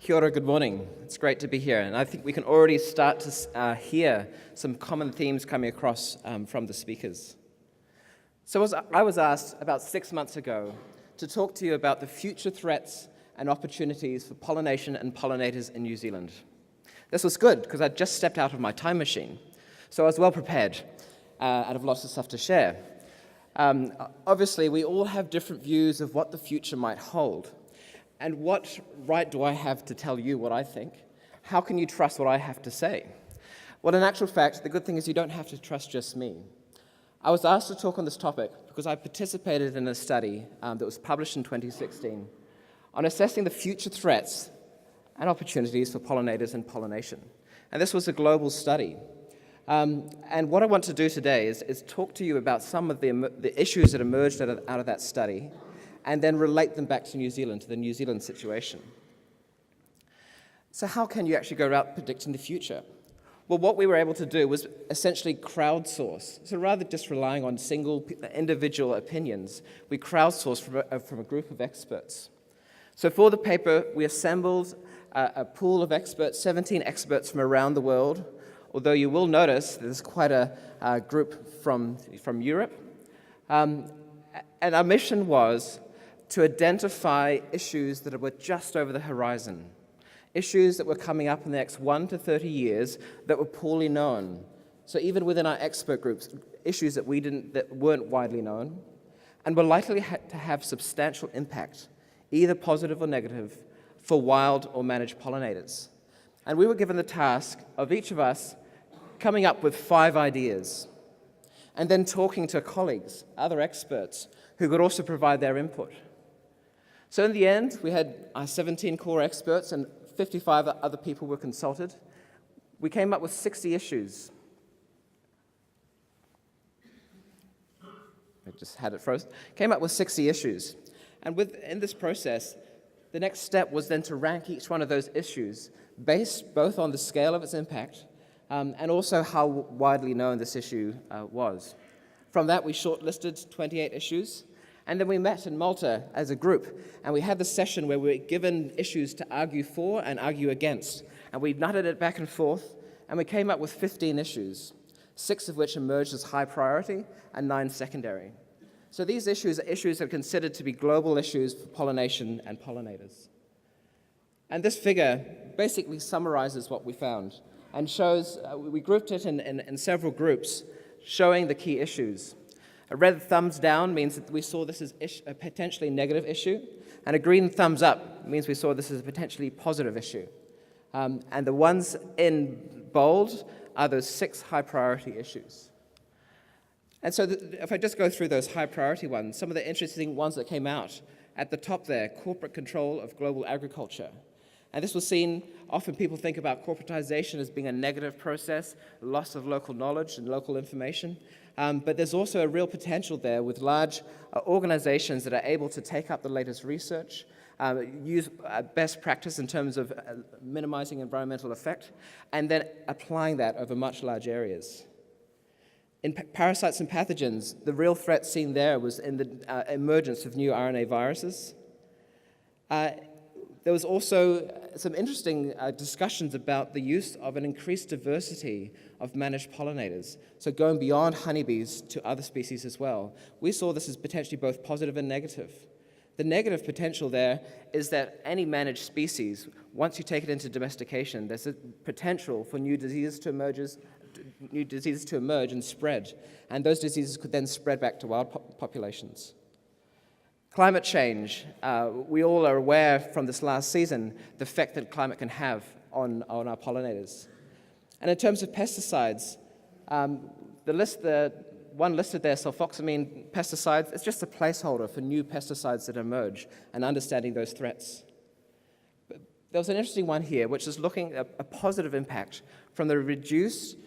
Kia ora, good morning. It's great to be here, and I think we can already start to hear some common themes coming across from the speakers. So I was asked about 6 months ago to talk to you about the future threats and opportunities for pollination and pollinators in New Zealand. This was good because I'd just stepped out of my time machine, so I was well prepared and I've lots of stuff to share. Obviously, we all have different views of what the future might hold. And what right do I have to tell you what I think? How can you trust what I have to say? Well, in actual fact, the good thing is you don't have to trust just me. I was asked to talk on this topic because I participated in a study that was published in 2016 on assessing the future threats and opportunities for pollinators and pollination. And this was a global study. And what I want to do today is talk to you about some of the issues that emerged out of that study, and then relate them back to New Zealand, to the New Zealand situation. So how can you actually go about predicting the future? Well, what we were able to do was essentially crowdsource. So rather than just relying on single individual opinions, we crowdsourced from a group of experts. So for the paper, we assembled a pool of experts, 17 experts from around the world, although you will notice there's quite a group from Europe. And our mission was to identify issues that were just over the horizon, issues that were coming up in the next 1 to 30 years that were poorly known. So even within our expert groups, issues that weren't widely known, and were likely to have substantial impact, either positive or negative, for wild or managed pollinators. And we were given the task of each of us coming up with 5 ideas, and then talking to colleagues, other experts, who could also provide their input. So in the end, we had our 17 core experts and 55 other people were consulted. We came up with 60 issues. I just had it frozen. Came up with 60 issues. And in this process, the next step was then to rank each one of those issues based both on the scale of its impact and also how widely known this issue was. From that, we shortlisted 28 issues. And then we met in Malta as a group, and we had this session where we were given issues to argue for and argue against. And we nutted it back and forth, and we came up with 15 issues, 6 of which emerged as high priority and 9 secondary. So these issues are issues that are considered to be global issues for pollination and pollinators. And this figure basically summarizes what we found and shows, we grouped it in several groups, showing the key issues. A red thumbs down means that we saw this as a potentially negative issue, and a green thumbs up means we saw this as a potentially positive issue. And the ones in bold are those 6 high priority issues. And so if I just go through those high priority ones, some of the interesting ones that came out at the top there, corporate control of global agriculture. And this was seen, often people think about corporatization as being a negative process, loss of local knowledge and local information. But there's also a real potential there with large organizations that are able to take up the latest research, use best practice in terms of minimizing environmental effect, and then applying that over much large areas. In parasites and pathogens, the real threat seen there was in the emergence of new RNA viruses. There was also some interesting discussions about the use of an increased diversity of managed pollinators, so going beyond honeybees to other species as well. We saw this as potentially both positive and negative. The negative potential there is that any managed species, once you take it into domestication, there's a potential for new diseases to emerge and spread, and those diseases could then spread back to wild populations. Climate change, we all are aware from this last season the effect that climate can have on our pollinators. And in terms of pesticides, the one listed there, sulfoxamine pesticides, it's just a placeholder for new pesticides that emerge and understanding those threats. But there was an interesting one here, which is looking at a positive impact from the reduced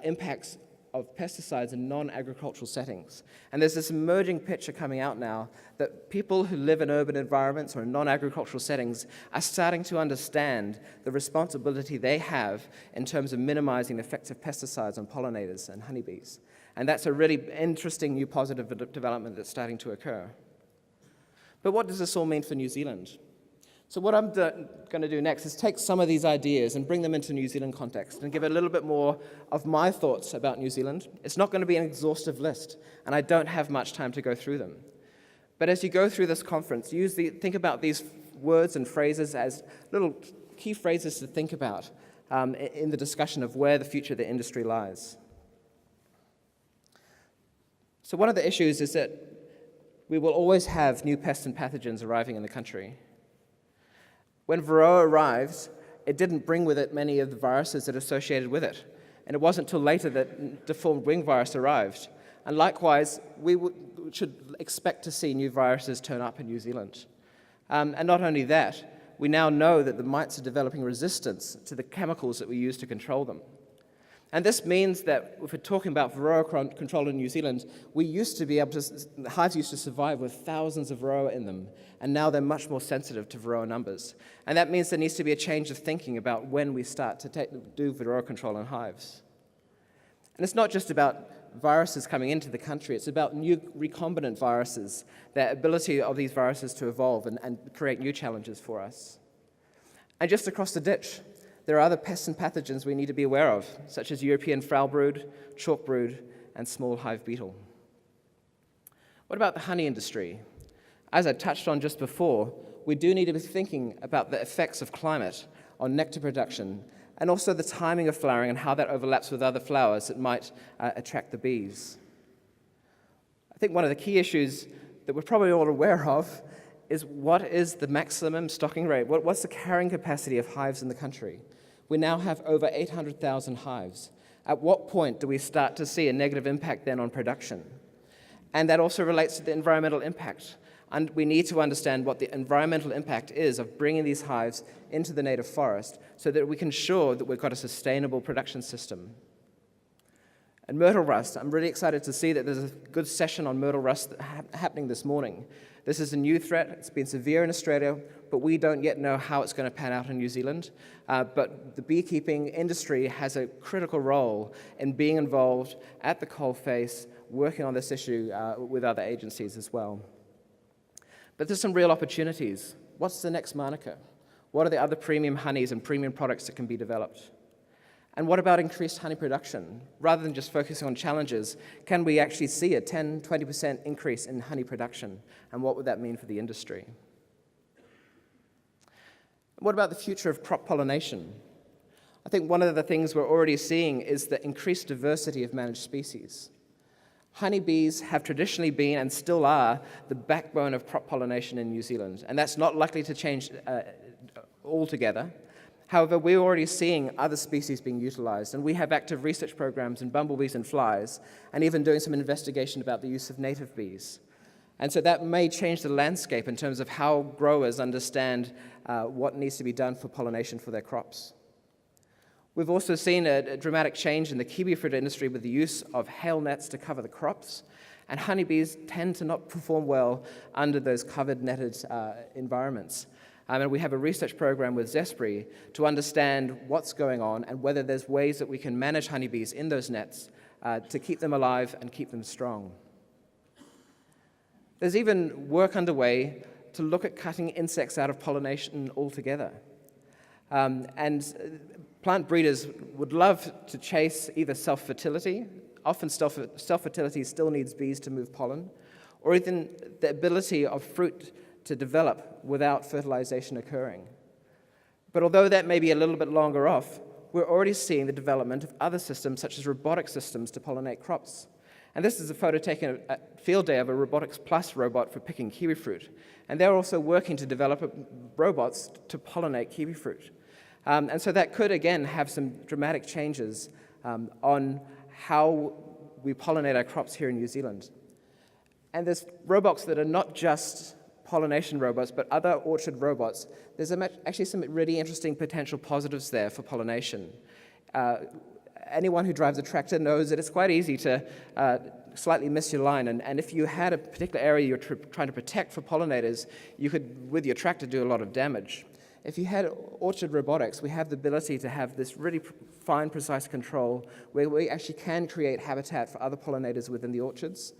impacts of pesticides in non-agricultural settings. And there's this emerging picture coming out now that people who live in urban environments or in non-agricultural settings are starting to understand the responsibility they have in terms of minimizing the effects of pesticides on pollinators and honeybees. And that's a really interesting new positive development that's starting to occur. But what does this all mean for New Zealand? So what I'm going to do next is take some of these ideas and bring them into New Zealand context and give a little bit more of my thoughts about New Zealand. It's not going to be an exhaustive list, and I don't have much time to go through them. But as you go through this conference, think about these words and phrases as little key phrases to think about in the discussion of where the future of the industry lies. So one of the issues is that we will always have new pests and pathogens arriving in the country. When Varroa arrived, it didn't bring with it many of the viruses that are associated with it. And it wasn't until later that deformed wing virus arrived. And likewise, we should expect to see new viruses turn up in New Zealand. And not only that, we now know that the mites are developing resistance to the chemicals that we use to control them. And this means that if we're talking about Varroa control in New Zealand, the hives used to survive with thousands of Varroa in them, and now they're much more sensitive to Varroa numbers. And that means there needs to be a change of thinking about when we start to do Varroa control in hives. And it's not just about viruses coming into the country, it's about new recombinant viruses, the ability of these viruses to evolve and create new challenges for us. And just across the ditch, there are other pests and pathogens we need to be aware of, such as European foul brood, chalk brood, and small hive beetle. What about the honey industry? As I touched on just before, we do need to be thinking about the effects of climate on nectar production, and also the timing of flowering and how that overlaps with other flowers that might attract the bees. I think one of the key issues that we're probably all aware of is what is the maximum stocking rate? What's the carrying capacity of hives in the country? We now have over 800,000 hives. At what point do we start to see a negative impact then on production? And that also relates to the environmental impact. And we need to understand what the environmental impact is of bringing these hives into the native forest so that we can ensure that we've got a sustainable production system. And myrtle rust, I'm really excited to see that there's a good session on myrtle rust happening this morning. This is a new threat. It's been severe in Australia, but we don't yet know how it's going to pan out in New Zealand. But the beekeeping industry has a critical role in being involved at the coalface, working on this issue with other agencies as well. But there's some real opportunities. What's the next Manuka? What are the other premium honeys and premium products that can be developed? And what about increased honey production? Rather than just focusing on challenges, can we actually see a 10, 20% increase in honey production? And what would that mean for the industry? What about the future of crop pollination? I think one of the things we're already seeing is the increased diversity of managed species. Honeybees have traditionally been and still are the backbone of crop pollination in New Zealand, and that's not likely to change altogether. However, we're already seeing other species being utilized, and we have active research programs in bumblebees and flies, and even doing some investigation about the use of native bees. And so that may change the landscape in terms of how growers understand what needs to be done for pollination for their crops. We've also seen a dramatic change in the kiwi fruit industry with the use of hail nets to cover the crops, and honeybees tend to not perform well under those covered netted environments. And we have a research program with Zespri to understand what's going on and whether there's ways that we can manage honeybees in those nets to keep them alive and keep them strong. There's even work underway to look at cutting insects out of pollination altogether. And plant breeders would love to chase either self-fertility, often self-fertility still needs bees to move pollen, or even the ability of fruit to develop without fertilization occurring. But although that may be a little bit longer off, we're already seeing the development of other systems such as robotic systems to pollinate crops. And this is a photo taken at Field Day of a Robotics Plus robot for picking kiwi fruit. And they're also working to develop robots to pollinate kiwi fruit. And so that could, again, have some dramatic changes on how we pollinate our crops here in New Zealand. And there's robots that are not just pollination robots, but other orchard robots. There's actually some really interesting potential positives there for pollination. Anyone who drives a tractor knows that it's quite easy to slightly miss your line, and if you had a particular area you're trying to protect for pollinators, you could, with your tractor, do a lot of damage. If you had orchard robotics, we have the ability to have this really fine, precise control where we actually can create habitat for other pollinators within the orchards.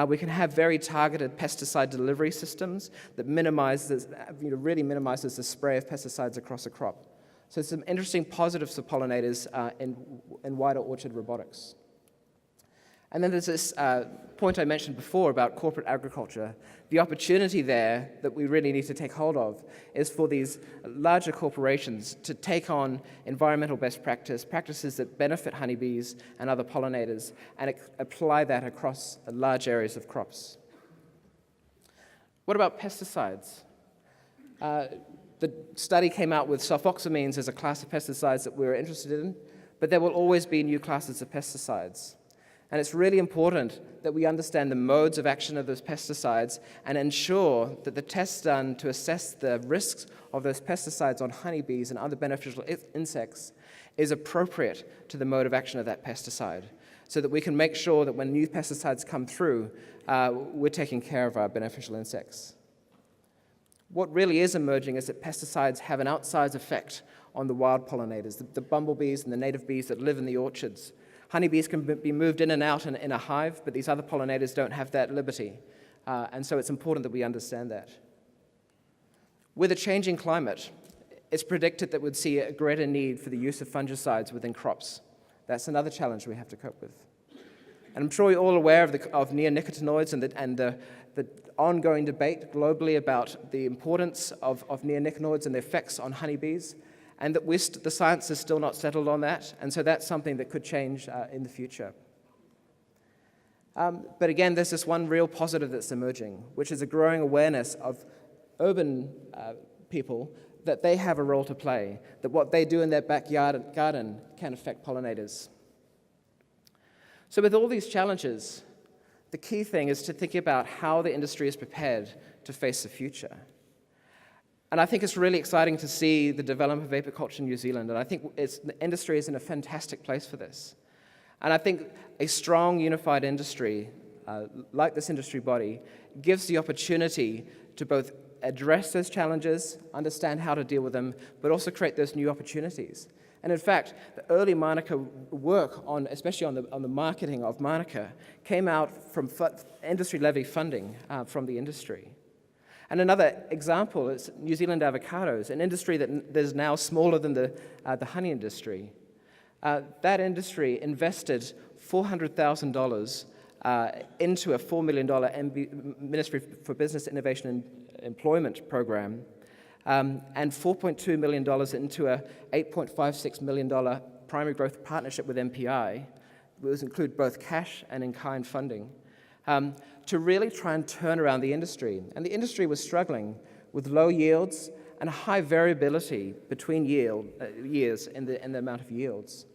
We can have very targeted pesticide delivery systems that really minimizes the spray of pesticides across a crop. So some interesting positives for pollinators in wider orchard robotics. And then there's this point I mentioned before about corporate agriculture. The opportunity there that we really need to take hold of is for these larger corporations to take on environmental best practices that benefit honeybees and other pollinators, and apply that across large areas of crops. What about pesticides? The study came out with sulfoxamines as a class of pesticides that we were interested in, but there will always be new classes of pesticides. And it's really important that we understand the modes of action of those pesticides and ensure that the tests done to assess the risks of those pesticides on honeybees and other beneficial insects is appropriate to the mode of action of that pesticide, so that we can make sure that when new pesticides come through, we're taking care of our beneficial insects. What really is emerging is that pesticides have an outsized effect on the wild pollinators, the bumblebees and the native bees that live in the orchards. Honeybees can be moved in and out in a hive, but these other pollinators don't have that liberty. And so it's important that we understand that. With a changing climate, it's predicted that we'd see a greater need for the use of fungicides within crops. That's another challenge we have to cope with. And I'm sure you're all aware of neonicotinoids and the ongoing debate globally about the importance of neonicotinoids and their effects on honeybees, and that the science is still not settled on that, and so that's something that could change in the future. But again, there's this one real positive that's emerging, which is a growing awareness of urban people that they have a role to play, that what they do in their backyard garden can affect pollinators. So with all these challenges, the key thing is to think about how the industry is prepared to face the future. And I think it's really exciting to see the development of apiculture in New Zealand, and I think the industry is in a fantastic place for this. And I think a strong, unified industry, like this industry body, gives the opportunity to both address those challenges, understand how to deal with them, but also create those new opportunities. And in fact, the early Manuka work, especially on the marketing of Manuka, came out from industry levy funding from the industry. And another example is New Zealand avocados, an industry that is now smaller than the honey industry. That industry invested $400,000 into a $4 million Ministry for Business, Innovation and Employment program, and $4.2 million into a $8.56 million primary growth partnership with MPI, which include both cash and in-kind funding, to really try and turn around the industry. And the industry was struggling with low yields and high variability between years in the amount of yields.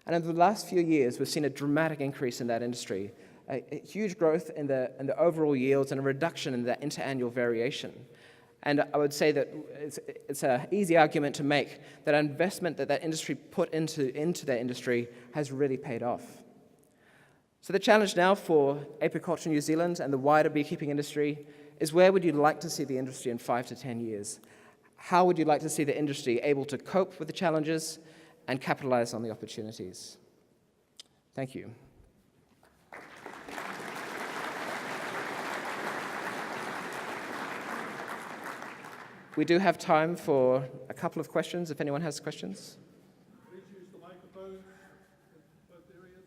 And in the last few years, we've seen a dramatic increase in that industry, a huge growth in the overall yields and a reduction in the interannual variation. And I would say that it's an easy argument to make that investment that industry put into that industry has really paid off. So the challenge now for apiculture in New Zealand and the wider beekeeping industry is, where would you like to see the industry in 5 to 10 years? How would you like to see the industry able to cope with the challenges and capitalize on the opportunities? Thank you. We do have time for a couple of questions, if anyone has questions. Please use the microphone in both areas.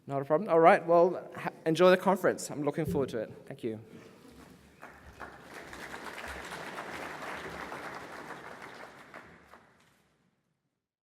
Not a problem. All right, well, enjoy the conference. I'm looking forward to it. Thank you.